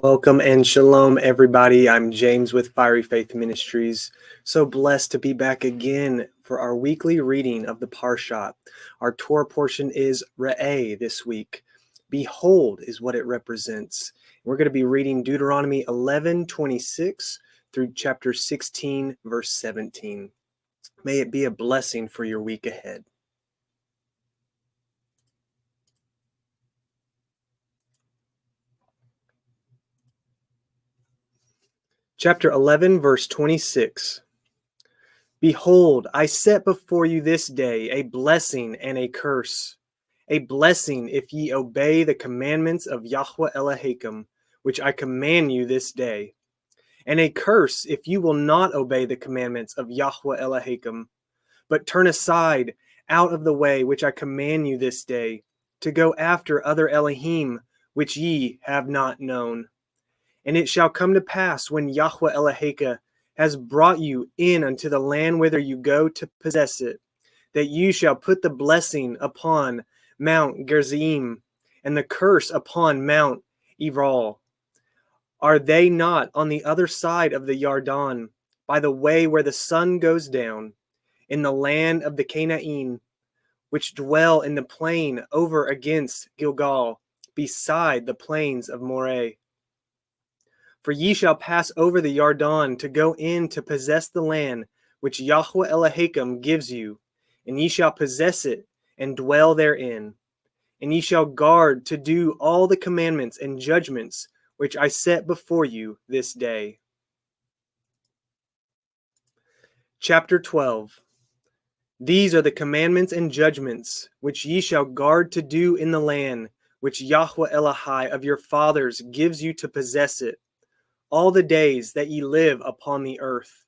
Welcome and shalom, everybody. I'm James with Fiery Faith Ministries. So blessed to be back again for our weekly reading of the Parashat. Our Torah portion is Re'eh this week. Behold is what it represents. We're going to be reading Deuteronomy 11:26 through chapter 16, verse 17. May it be a blessing for your week ahead. Chapter 11, verse 26. Behold, I set before you this day a blessing and a curse. A blessing if ye obey the commandments of Yahweh Elohim, which I command you this day. And a curse if you will not obey the commandments of Yahweh Elohim, but turn aside out of the way which I command you this day, to go after other Elohim, which ye have not known. And it shall come to pass when Yahweh Elohim has brought you in unto the land whither you go to possess it, that you shall put the blessing upon Mount Gerizim, and the curse upon Mount Ebal. Are they not on the other side of the Yarden, by the way where the sun goes down, in the land of the Canaanite, which dwell in the plain over against Gilgal, beside the plains of Moreh? For ye shall pass over the Yarden to go in to possess the land which Yahweh Elohim gives you, and ye shall possess it and dwell therein. And ye shall guard to do all the commandments and judgments which I set before you this day. Chapter 12. These are the commandments and judgments which ye shall guard to do in the land which Yahweh Elohim of your fathers gives you to possess it, all the days that ye live upon the earth.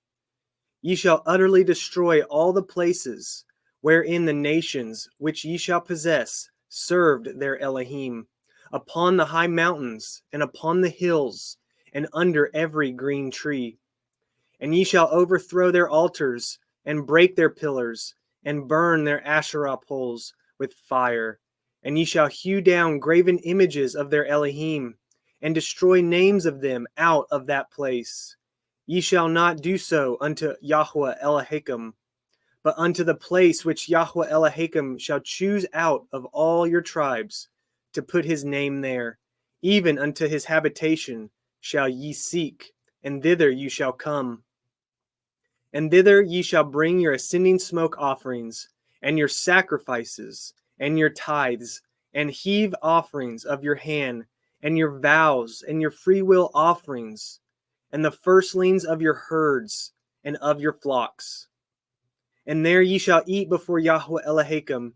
Ye shall utterly destroy all the places wherein the nations which ye shall possess served their Elohim, upon the high mountains, and upon the hills, and under every green tree. And ye shall overthrow their altars, and break their pillars, and burn their Asherah poles with fire. And ye shall hew down graven images of their Elohim, and destroy names of them out of that place. Ye shall not do so unto Yahweh Elohim, but unto the place which Yahweh Elohim shall choose out of all your tribes, to put his name there, even unto his habitation shall ye seek, and thither you shall come. And thither ye shall bring your ascending smoke offerings, and your sacrifices, and your tithes, and heave offerings of your hand, and your vows, and your freewill offerings, and the firstlings of your herds, and of your flocks. And there ye shall eat before Yahweh Elohim,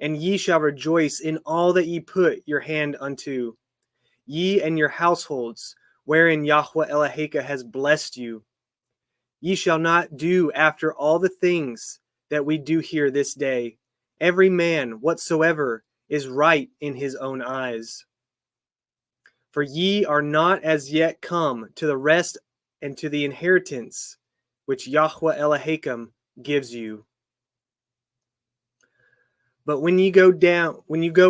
and ye shall rejoice in all that ye put your hand unto, ye and your households, wherein Yahweh Elohim has blessed you. Ye shall not do after all the things that we do here this day, every man whatsoever is right in his own eyes. For ye are not as yet come to the rest and to the inheritance which Yahweh Elohim gives you. But when you go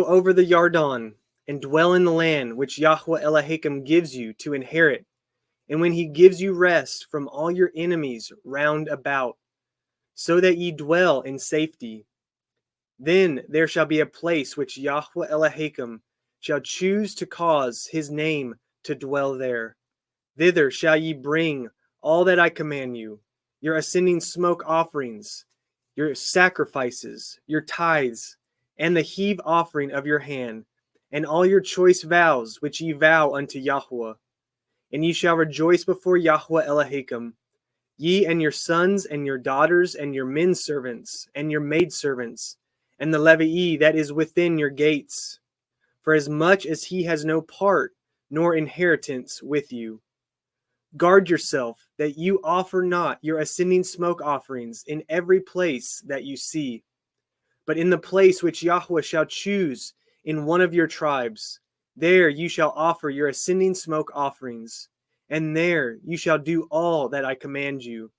over the Yarden, and dwell in the land which Yahweh Elohim gives you to inherit, and when he gives you rest from all your enemies round about, so that ye dwell in safety, then there shall be a place which Yahweh Elohim shall choose to cause his name to dwell there. Thither shall ye bring all that I command you, your ascending smoke offerings, your sacrifices, your tithes, and the heave offering of your hand, and all your choice vows which ye vow unto Yahweh. And ye shall rejoice before Yahweh Elohim, ye and your sons and your daughters and your men servants and your maidservants, and the Levii that is within your gates, for as much as he has no part nor inheritance with you. Guard yourself that you offer not your ascending smoke offerings in every place that you see, but in the place which Yahweh shall choose in one of your tribes, there you shall offer your ascending smoke offerings, and there you shall do all that I command you.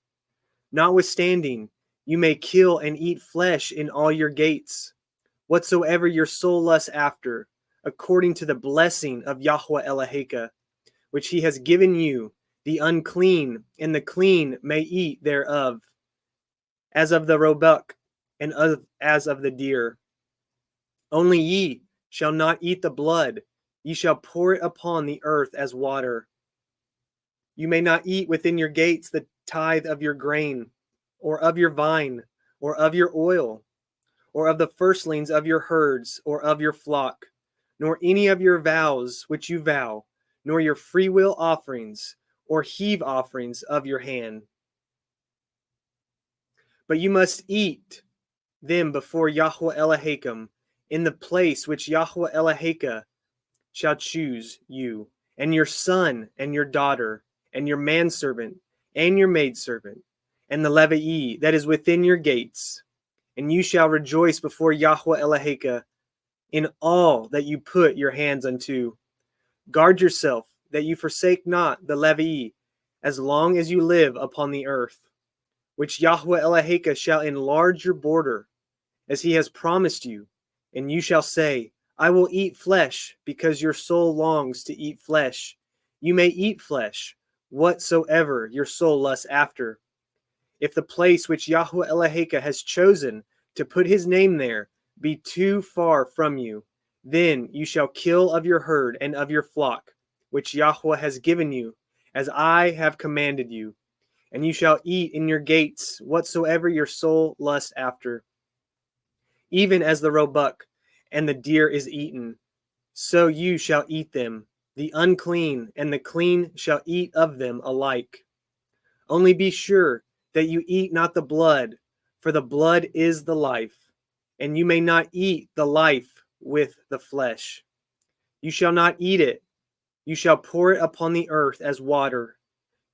Notwithstanding, you may kill and eat flesh in all your gates, whatsoever your soul lusts after, according to the blessing of Yahweh Elohim, which he has given you, the unclean and the clean may eat thereof, as of the roebuck and as of the deer. Only ye shall not eat the blood, ye shall pour it upon the earth as water. You may not eat within your gates the tithe of your grain, or of your vine, or of your oil, or of the firstlings of your herds, or of your flock, nor any of your vows which you vow, nor your freewill offerings, or heave offerings of your hand. But you must eat them before Yahweh Elohim, in the place which Yahweh Elohim shall choose you, and your son, and your daughter, and your manservant, and your maidservant, and the Levi that is within your gates. And you shall rejoice before Yahweh Elohim in all that you put your hands unto. Guard yourself, that you forsake not the Levi, as long as you live upon the earth, which Yahweh Elohim shall enlarge your border, as he has promised you. And you shall say, I will eat flesh, because your soul longs to eat flesh. You may eat flesh, whatsoever your soul lusts after. If the place which Yahweh Elohim has chosen to put his name there be too far from you, then you shall kill of your herd and of your flock, which Yahweh has given you, as I have commanded you. And you shall eat in your gates whatsoever your soul lusts after. Even as the roebuck and the deer is eaten, so you shall eat them. The unclean and the clean shall eat of them alike. Only be sure that you eat not the blood, for the blood is the life, and you may not eat the life with the flesh. You shall not eat it. You shall pour it upon the earth as water.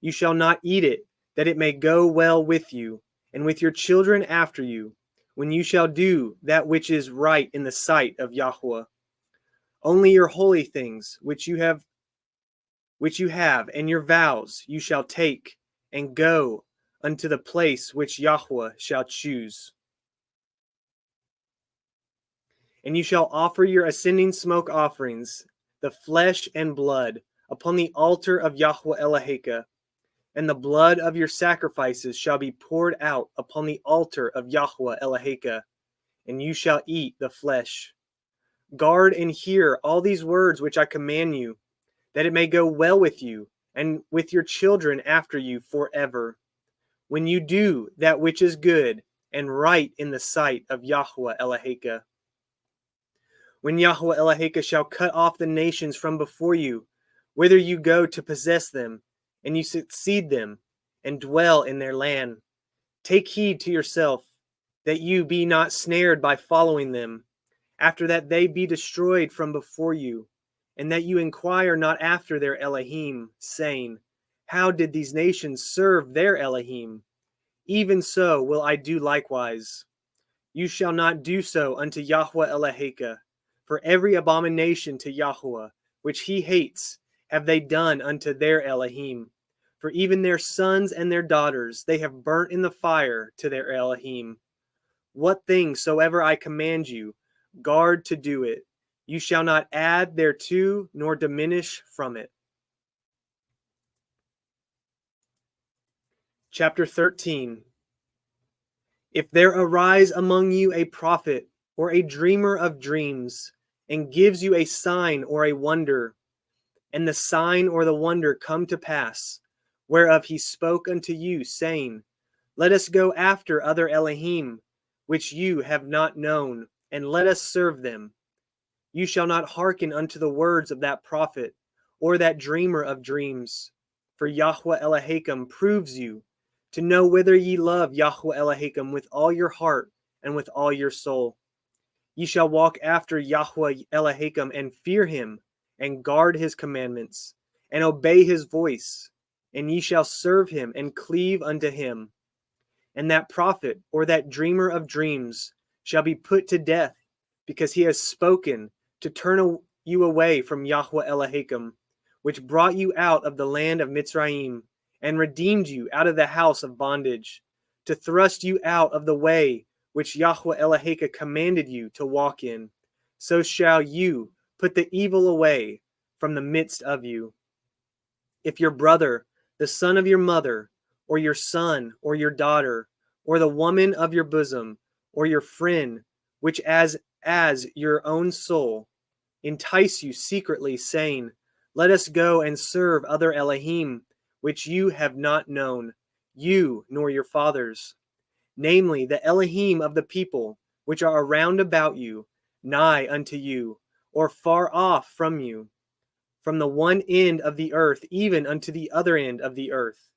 You shall not eat it, that it may go well with you, and with your children after you, when you shall do that which is right in the sight of Yahweh. Only your holy things which you have, and your vows you shall take, and go unto the place which Yahweh shall choose. And you shall offer your ascending smoke offerings, the flesh and blood, upon the altar of Yahweh Elohim. And the blood of your sacrifices shall be poured out upon the altar of Yahweh Elohim, and you shall eat the flesh. Guard and hear all these words which I command you, that it may go well with you, and with your children after you forever, when you do that which is good and right in the sight of Yahweh Elohim. When Yahweh Elohim shall cut off the nations from before you, whither you go to possess them, and you succeed them, and dwell in their land. Take heed to yourself, that you be not snared by following them, after that they be destroyed from before you, and that you inquire not after their Elohim, saying, how did these nations serve their Elohim? Even so will I do likewise. You shall not do so unto Yahweh Elohim, for every abomination to Yahweh, which he hates, have they done unto their Elohim. For even their sons and their daughters they have burnt in the fire to their Elohim. What thing soever I command you, guard to do it. You shall not add thereto, nor diminish from it. Chapter 13. If there arise among you a prophet, or a dreamer of dreams, and gives you a sign or a wonder, and the sign or the wonder come to pass, whereof he spoke unto you, saying, let us go after other Elohim, which you have not known, and let us serve them. You shall not hearken unto the words of that prophet, or that dreamer of dreams. For Yahweh Elohim proves you, to know whether ye love Yahweh Elohim with all your heart and with all your soul. Ye shall walk after Yahweh Elohim, and fear him, and guard his commandments, and obey his voice, and ye shall serve him, and cleave unto him. And that prophet, or that dreamer of dreams, shall be put to death, because he has spoken to turn you away from Yahweh Elohim, which brought you out of the land of Mitzrayim, and redeemed you out of the house of bondage, to thrust you out of the way which Yahweh Elohim commanded you to walk in. So shall you put the evil away from the midst of you. If your brother, the son of your mother, or your son, or your daughter, or the woman of your bosom, or your friend, which as your own soul, entice you secretly, saying, let us go and serve other Elohim, which you have not known, you nor your fathers, namely the Elohim of the people, which are around about you, nigh unto you, or far off from you, from the one end of the earth even unto the other end of the earth.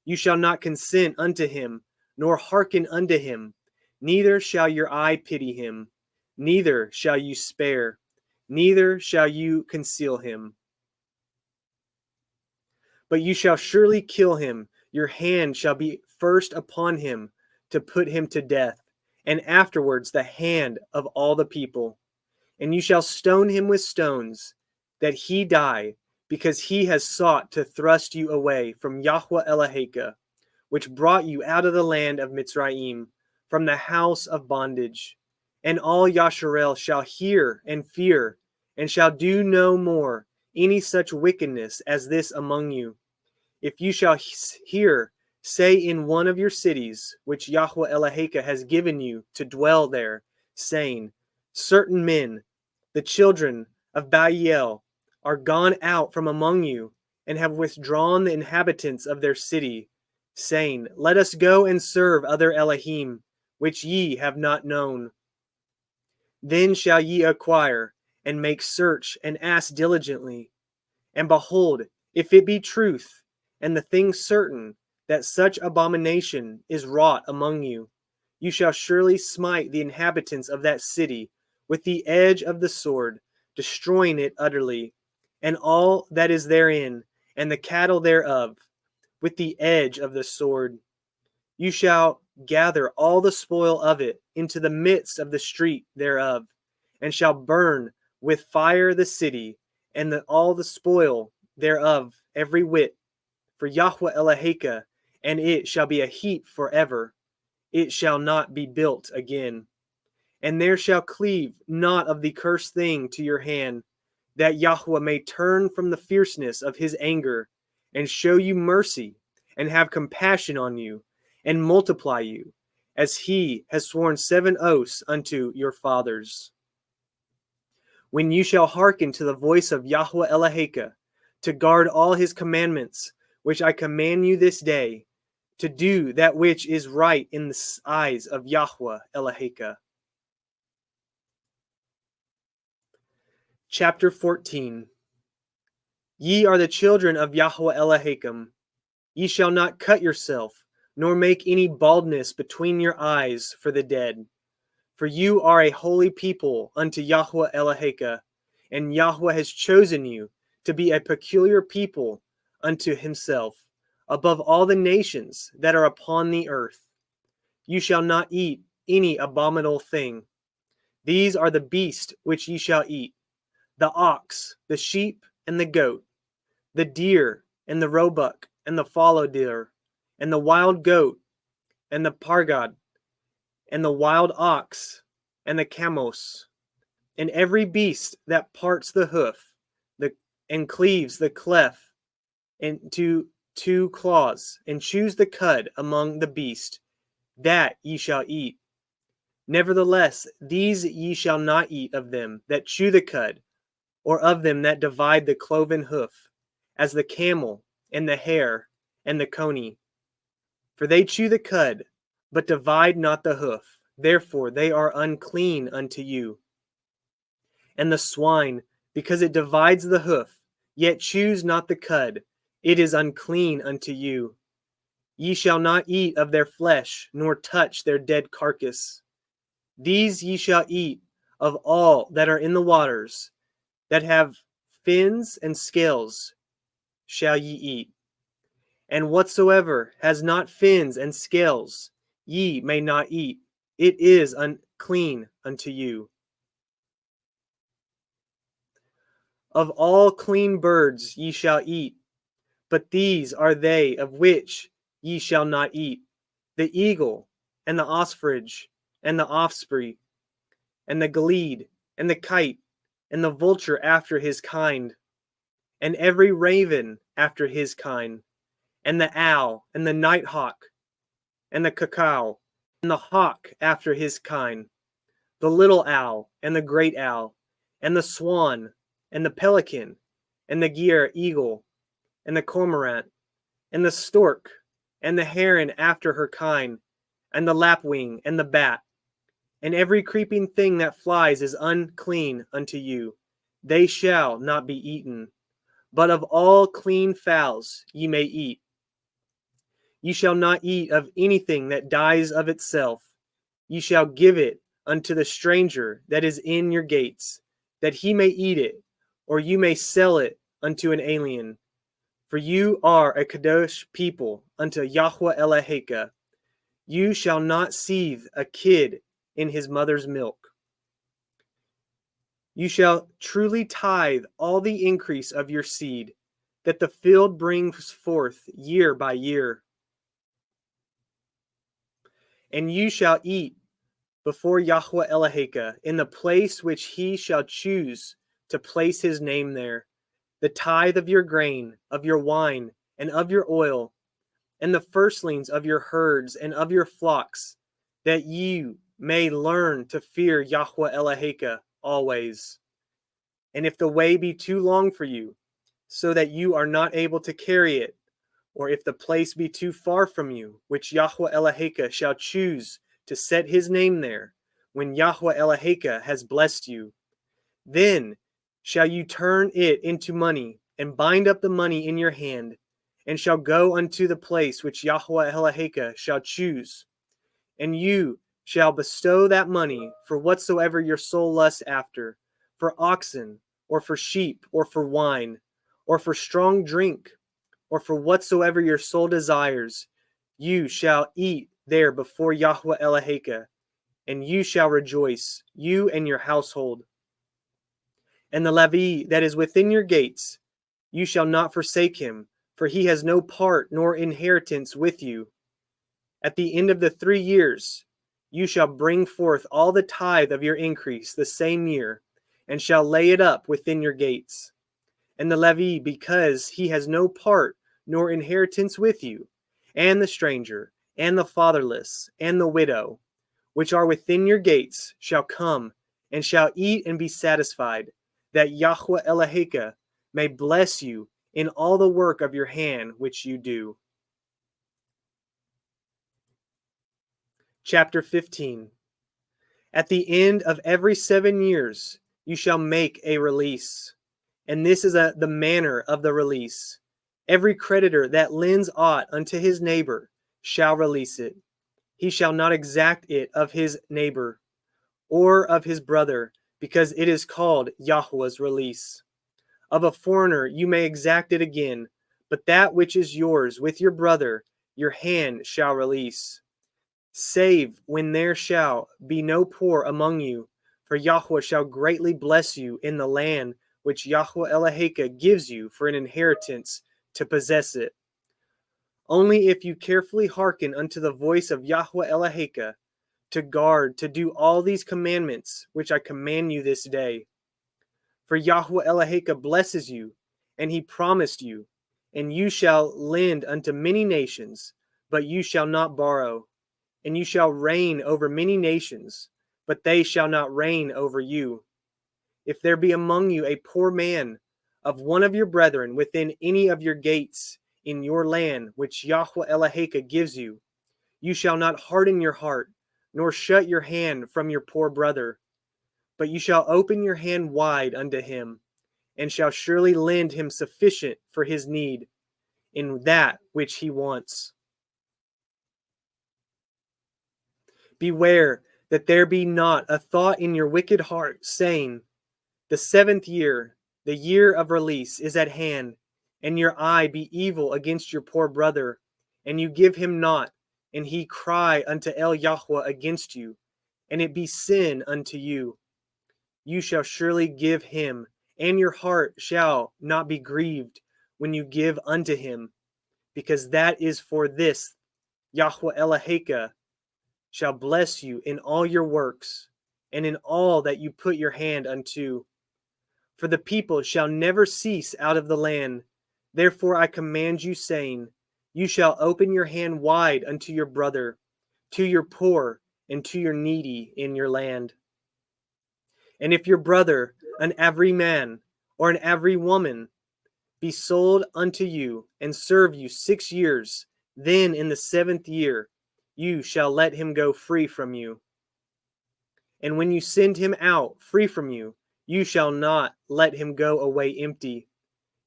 You shall not consent unto him, nor hearken unto him, neither shall your eye pity him, neither shall you spare, neither shall you conceal him. But you shall surely kill him, your hand shall be first upon him to put him to death, and afterwards the hand of all the people. And you shall stone him with stones, that he die, because he has sought to thrust you away from Yahweh Eloheka, which brought you out of the land of Mitzrayim, from the house of bondage. And all Yasharel shall hear and fear, and shall do no more any such wickedness as this among you. If you shall hear, say in one of your cities, which Yahweh Eloheka has given you to dwell there, saying, certain men, the children of Baael, are gone out from among you, and have withdrawn the inhabitants of their city, saying, let us go and serve other Elohim, which ye have not known. Then shall ye acquire, and make search, and ask diligently. And behold, if it be truth, and the thing certain, that such abomination is wrought among you, you shall surely smite the inhabitants of that city with the edge of the sword, destroying it utterly, and all that is therein, and the cattle thereof, with the edge of the sword. You shall gather all the spoil of it into the midst of the street thereof, and shall burn with fire the city, and all the spoil thereof every whit, for Yahweh Eloheka, and it shall be a heap forever. It shall not be built again. And there shall cleave not of the cursed thing to your hand, that Yahweh may turn from the fierceness of his anger, and show you mercy, and have compassion on you, and multiply you, as he has sworn 7 oaths unto your fathers. When you shall hearken to the voice of Yahweh Eloheka, to guard all his commandments, which I command you this day, to do that which is right in the eyes of Yahweh Eloheka. Chapter 14. Ye are the children of Yahweh Elohekam. Ye shall not cut yourself, nor make any baldness between your eyes for the dead. For you are a holy people unto Yahweh Eloheka, and Yahweh has chosen you to be a peculiar people unto himself, above all the nations that are upon the earth. You shall not eat any abominable thing. These are the beasts which ye shall eat, the ox, the sheep, and the goat, the deer, and the roebuck, and the fallow deer, and the wild goat, and the pargad, and the wild ox, and the camos, and every beast that parts the hoof, and cleaves the cleft into 2 claws, and chews the cud among the beast, that ye shall eat. Nevertheless, these ye shall not eat of them that chew the cud, or of them that divide the cloven hoof, as the camel, and the hare, and the coney. For they chew the cud, but divide not the hoof, therefore they are unclean unto you. And the swine, because it divides the hoof, yet chews not the cud, it is unclean unto you. Ye shall not eat of their flesh, nor touch their dead carcass. These ye shall eat of all that are in the waters, that have fins and scales shall ye eat. And whatsoever has not fins and scales ye may not eat, it is unclean unto you. Of all clean birds ye shall eat, but these are they of which ye shall not eat: the eagle, and the osprich, and the osprey, and the glede, and the kite, and the vulture after his kind, and every raven, after his kind, and the owl, and the nighthawk, and the cacao, and the hawk after his kind, the little owl, and the great owl, and the swan, and the pelican, and the gyre eagle, and the cormorant, and the stork, and the heron after her kind, and the lapwing, and the bat, and every creeping thing that flies is unclean unto you. They shall not be eaten. But of all clean fowls ye may eat. Ye shall not eat of anything that dies of itself. Ye shall give it unto the stranger that is in your gates, that he may eat it, or you may sell it unto an alien. For you are a kadosh people unto Yahweh Eloheka. You shall not seethe a kid in his mother's milk. You shall truly tithe all the increase of your seed, that the field brings forth year by year. And you shall eat before Yahweh Eloheka in the place which he shall choose to place his name there, the tithe of your grain, of your wine, and of your oil, and the firstlings of your herds and of your flocks, that you may learn to fear Yahweh Eloheka always. And if the way be too long for you, so that you are not able to carry it, or if the place be too far from you, which Yahweh Eloheka shall choose to set his name there, when Yahweh Eloheka has blessed you, then shall you turn it into money, and bind up the money in your hand, and shall go unto the place which Yahweh Eloheka shall choose. And you shall bestow that money for whatsoever your soul lusts after, for oxen, or for sheep, or for wine, or for strong drink, or for whatsoever your soul desires. You shall eat there before Yahweh Eloheka, and you shall rejoice, you and your household. And the Levi that is within your gates, you shall not forsake him, for he has no part nor inheritance with you. At the end of the 3 years, you shall bring forth all the tithe of your increase the same year, and shall lay it up within your gates. And the Levi, because he has no part nor inheritance with you, and the stranger, and the fatherless, and the widow, which are within your gates, shall come, and shall eat and be satisfied, that Yahweh Eloheka may bless you in all the work of your hand which you do. Chapter 15. At the end of every 7 years, you shall make a release. And this is the manner of the release. Every creditor that lends aught unto his neighbor shall release it. He shall not exact it of his neighbor or of his brother, because it is called Yahweh's release. Of a foreigner you may exact it again, but that which is yours with your brother your hand shall release. Save when there shall be no poor among you, for Yahweh shall greatly bless you in the land which Yahweh Eloheka gives you for an inheritance to possess it. Only if you carefully hearken unto the voice of Yahweh Eloheka, to guard, to do all these commandments which I command you this day. For Yahweh Eloheka blesses you, and he promised you, and you shall lend unto many nations, but you shall not borrow. And you shall reign over many nations, but they shall not reign over you. If there be among you a poor man of one of your brethren within any of your gates in your land which Yahweh Eloheka gives you, you shall not harden your heart, nor shut your hand from your poor brother, but you shall open your hand wide unto him, and shall surely lend him sufficient for his need in that which he wants. Beware that there be not a thought in your wicked heart, saying, the 7th year, the year of release, is at hand, and your eye be evil against your poor brother, and you give him not, and he cry unto El Yahweh against you, and it be sin unto you. You shall surely give him, and your heart shall not be grieved when you give unto him, because that is for this Yahweh Eloheka shall bless you in all your works, and in all that you put your hand unto. For the people shall never cease out of the land. Therefore I command you, saying, you shall open your hand wide unto your brother, to your poor, and to your needy in your land. And if your brother, an every man, or an every woman, be sold unto you, and serve you 6 years, then in the 7th year you shall let him go free from you. And when you send him out free from you, you shall not let him go away empty.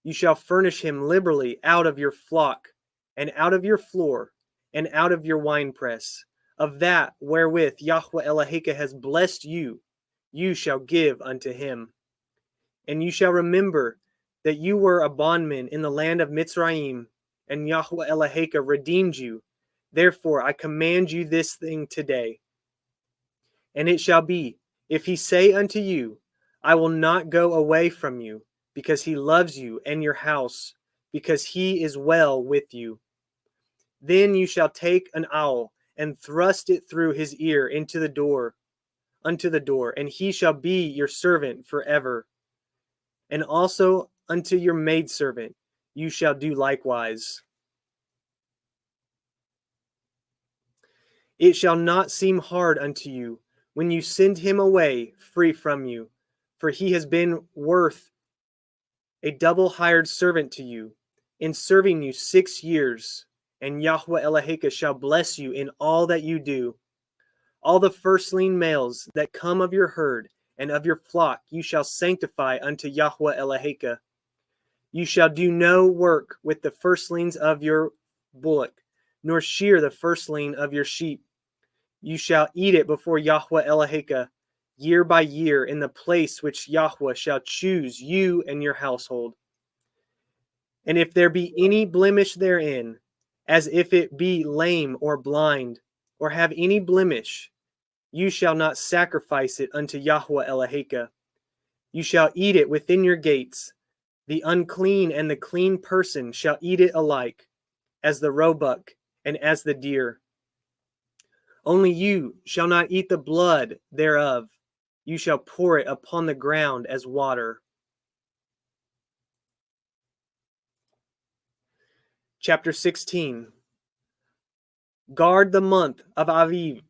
You shall furnish him liberally out of your flock, and out of your floor, and out of your winepress. Of that wherewith Yahweh Eloheka has blessed you, you shall give unto him. And you shall remember that you were a bondman in the land of Mitzrayim, and Yahweh Eloheka redeemed you. Therefore I command you this thing today. And it shall be, if he say unto you, I will not go away from you, because he loves you and your house, because he is well with you, then you shall take an awl and thrust it through his ear unto the door, and he shall be your servant forever. And also unto your maidservant you shall do likewise. It shall not seem hard unto you when you send him away free from you, for he has been worth a double hired servant to you, in serving you 6 years, and Yahweh Eloheka shall bless you in all that you do. All the firstling males that come of your herd and of your flock you shall sanctify unto Yahweh Eloheka. You shall do no work with the firstlings of your bullock, nor shear the firstling of your sheep. You shall eat it before Yahweh Eloheka, year by year, in the place which Yahweh shall choose you and your household. And if there be any blemish therein, as if it be lame or blind, or have any blemish, you shall not sacrifice it unto Yahweh Eloheka. You shall eat it within your gates. The unclean and the clean person shall eat it alike, as the roebuck and as the deer. Only you shall not eat the blood thereof. You shall pour it upon the ground as water. Chapter 16. Guard the month of Aviv,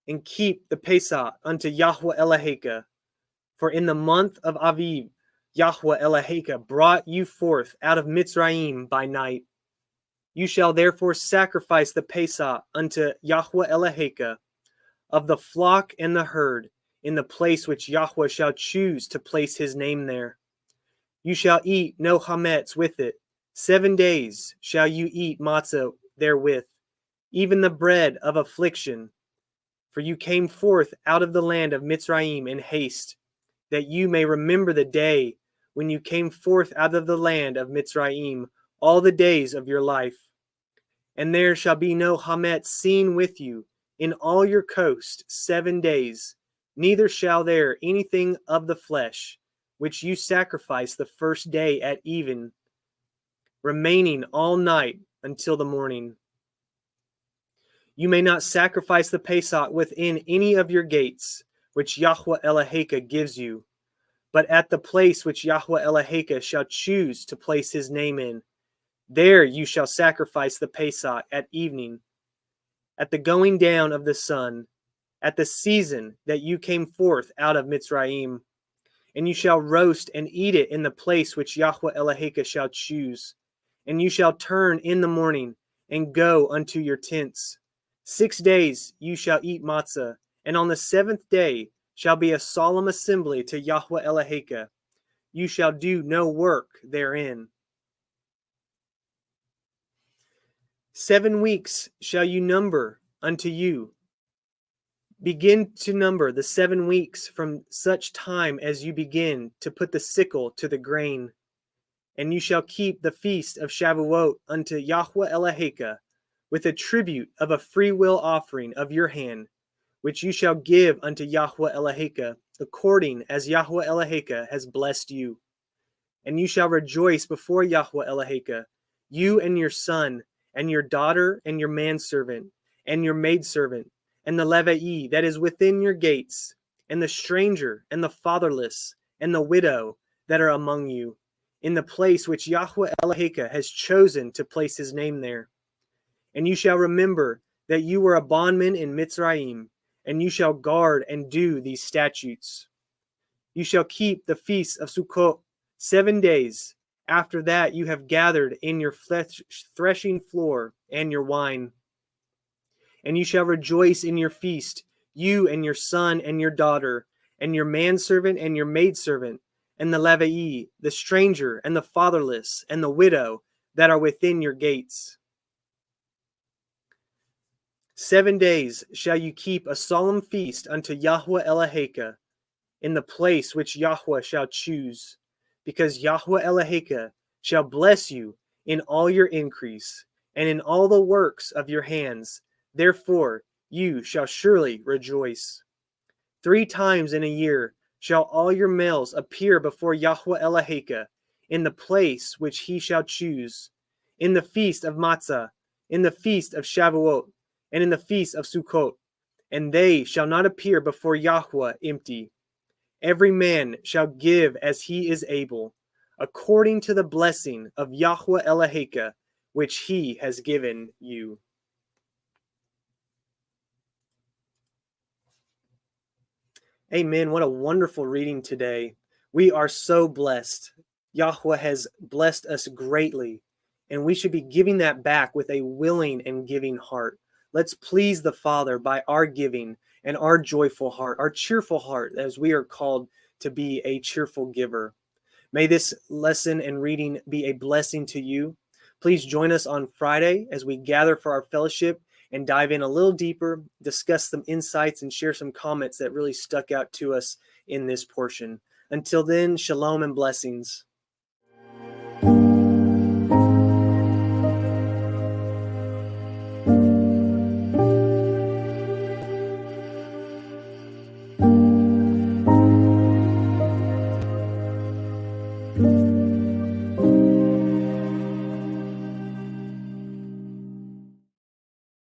and keep the Pesach unto Yahweh Eloheka. For in the month of Aviv, Yahweh Eloheka brought you forth out of Mitzrayim by night. You shall therefore sacrifice the Pesach unto Yahweh Eloheka of the flock and the herd, in the place which Yahweh shall choose to place his name there. You shall eat no chametz with it. 7 days shall you eat matzah therewith, even the bread of affliction. For you came forth out of the land of Mitzrayim in haste, that you may remember the day when you came forth out of the land of Mitzrayim all the days of your life. And there shall be no chametz seen with you in all your coast 7 days, neither shall there anything of the flesh, which you sacrifice the first day at even, remaining all night until the morning. You may not sacrifice the Pesach within any of your gates, which Yahweh Eloheka gives you, but at the place which Yahweh Eloheka shall choose to place his name in. There you shall sacrifice the Pesach at evening, at the going down of the sun, at the season that you came forth out of Mitzrayim. And you shall roast and eat it in the place which Yahweh Eloheka shall choose. And you shall turn in the morning and go unto your tents. 6 days you shall eat matzah, and on the 7th day shall be a solemn assembly to Yahweh Eloheka. You shall do no work therein. 7 weeks shall you number unto you. Begin to number the 7 weeks from such time as you begin to put the sickle to the grain. And you shall keep the feast of Shavuot unto Yahweh Eloheka, with a tribute of a freewill offering of your hand, which you shall give unto Yahweh Eloheka, according as Yahweh Eloheka has blessed you. And you shall rejoice before Yahweh Eloheka, you and your son, and your daughter, and your manservant, and your maidservant, and the Levi that is within your gates, and the stranger, and the fatherless, and the widow that are among you, in the place which Yahweh Eloheka has chosen to place his name there. And you shall remember that you were a bondman in Mitzrayim, and you shall guard and do these statutes. You shall keep the feast of Sukkot 7 days. After that you have gathered in your threshing floor and your wine. And you shall rejoice in your feast, you and your son and your daughter, and your manservant and your maidservant, and the Levi, the stranger, and the fatherless, and the widow that are within your gates. 7 days shall you keep a solemn feast unto Yahweh Eloheka, in the place which Yahweh shall choose, because Yahweh Eloheka shall bless you in all your increase, and in all the works of your hands. Therefore you shall surely rejoice. 3 times in a year shall all your males appear before Yahweh Eloheka, in the place which he shall choose, in the feast of Matzah, in the feast of Shavuot, and in the feast of Sukkot, and they shall not appear before Yahweh empty. Every man shall give as he is able, according to the blessing of Yahweh Eloheka, which he has given you. Amen. What a wonderful reading today. We are so blessed. Yahweh has blessed us greatly, and we should be giving that back with a willing and giving heart. Let's please the Father by our giving and our joyful heart, our cheerful heart, as we are called to be a cheerful giver. May this lesson and reading be a blessing to you. Please join us on Friday as we gather for our fellowship and dive in a little deeper, discuss some insights, and share some comments that really stuck out to us in this portion. Until then, shalom and blessings.